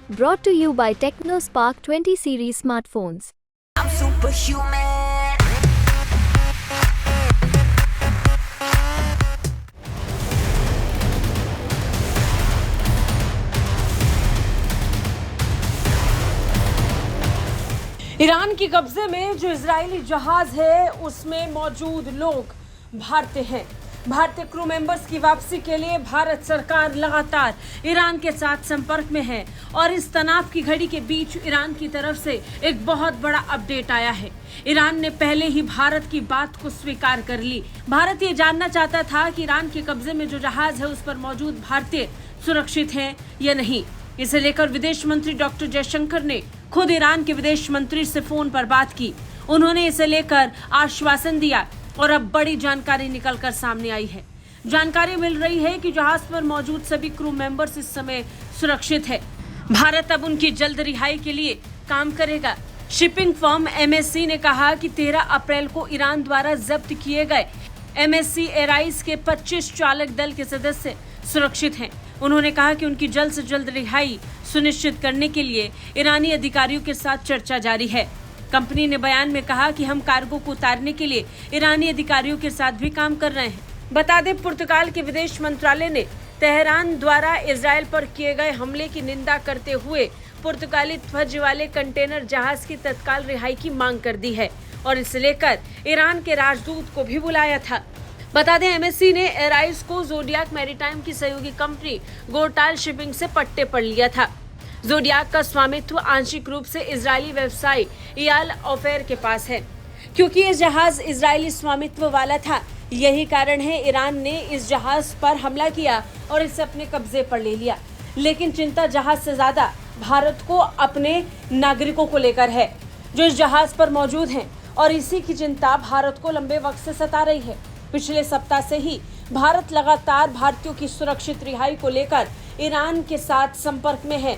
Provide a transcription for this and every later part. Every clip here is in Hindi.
Brought to you by TechnoSpark 20 series smartphones. I'm superhuman. Iran के कब्जे में जो इजरायली जहाज है उसमें मौजूद लोग भारतीय हैं। भारतीय क्रू मेंबर्स की वापसी के लिए भारत सरकार लगातार ईरान के साथ संपर्क में है और इस तनाव की घड़ी के बीच ईरान की तरफ से एक बहुत बड़ा अपडेट आया है। ईरान ने पहले ही भारत की बात को स्वीकार कर ली। भारत ये जानना चाहता था कि ईरान के कब्जे में जो जहाज है उस पर मौजूद भारतीय सुरक्षित हैं या नहीं। इसे लेकर विदेश मंत्री डॉक्टर जयशंकर ने खुद ईरान के विदेश मंत्री से फोन पर बात की। उन्होंने इसे लेकर आश्वासन दिया और अब बड़ी जानकारी निकलकर सामने आई है। जानकारी मिल रही है कि जहाज पर मौजूद सभी क्रू मेंबर्स इस समय सुरक्षित है। भारत अब उनकी जल्द रिहाई के लिए काम करेगा। शिपिंग फर्म एमएससी ने कहा कि 13 अप्रैल को ईरान द्वारा जब्त किए गए एमएससी एराइज के 25 चालक दल के सदस्य सुरक्षित हैं। उन्होंने कहा कि उनकी जल्द से जल्द रिहाई सुनिश्चित करने के लिए ईरानी अधिकारियों के साथ चर्चा जारी है। कंपनी ने बयान में कहा कि हम कार्गो को उतारने के लिए ईरानी अधिकारियों के साथ भी काम कर रहे हैं। बता दें, पुर्तगाल के विदेश मंत्रालय ने तेहरान द्वारा इजरायल पर किए गए हमले की निंदा करते हुए पुर्तगाली ध्वज वाले कंटेनर जहाज की तत्काल रिहाई की मांग कर दी है और इसे लेकर ईरान के राजदूत को भी बुलाया था। बता दें, एमएससी ने एराइज को जोडियाक मैरीटाइम की सहयोगी कंपनी गोटाल शिपिंग से पट्टे पर लिया था। जोडियाक का स्वामित्व आंशिक रूप से इजरायली व्यवसायी इयाल ऑफेर के पास है। क्योंकि ये जहाज इजरायली स्वामित्व वाला था, यही कारण है ईरान ने इस जहाज पर हमला किया और इसे अपने कब्जे पर ले लिया। लेकिन चिंता जहाज से ज्यादा भारत को अपने नागरिकों को लेकर है जो इस जहाज पर मौजूद हैं और इसी की चिंता भारत को लंबे वक्त से सता रही है। पिछले सप्ताह से ही भारत लगातार भारतीयों की सुरक्षित रिहाई को लेकर ईरान के साथ संपर्क में है।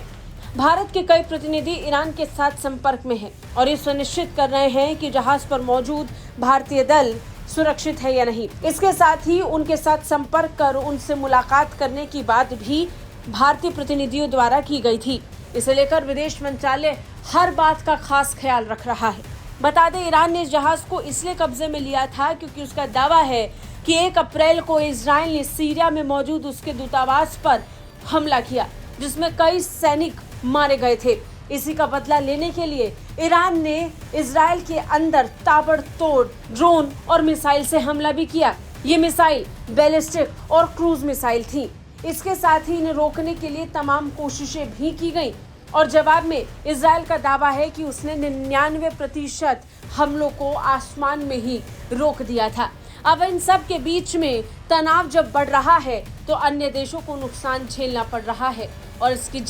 भारत के कई प्रतिनिधि ईरान के साथ संपर्क में हैं और ये सुनिश्चित कर रहे हैं कि जहाज पर मौजूद भारतीय दल सुरक्षित है या नहीं। इसके साथ ही उनके साथ संपर्क कर उनसे मुलाकात करने की बात भी भारतीय प्रतिनिधियों द्वारा की गई थी। इसे लेकर विदेश मंत्रालय हर बात का खास ख्याल रख रहा है। बता दें, ईरान ने इस जहाज को इसलिए कब्जे में लिया था क्योंकि उसका दावा है कि 1 अप्रैल को इजरायल ने सीरिया में मौजूद उसके दूतावास पर हमला किया, जिसमें कई सैनिक मारे गए थे। इसी का बदला लेने के लिए ईरान ने इजरायल के अंदर ताबड़तोड़ ड्रोन और मिसाइल से हमला भी किया। ये मिसाइल बैलिस्टिक और क्रूज मिसाइल थी। इसके साथ ही इन्हें रोकने के लिए तमाम कोशिशें भी की गई और जवाब में इजरायल का दावा है कि उसने 99% हमलों को आसमान में ही रोक दिया था। अब इन सब के बीच में तनाव जब बढ़ रहा है तो अन्य देशों को नुकसान झेलना पड़ रहा है और इसकी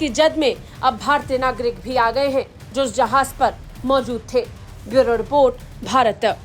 जद में अब भारतीय नागरिक भी आ गए हैं जो उस जहाज पर मौजूद थे। ब्यूरो रिपोर्ट, भारत तक।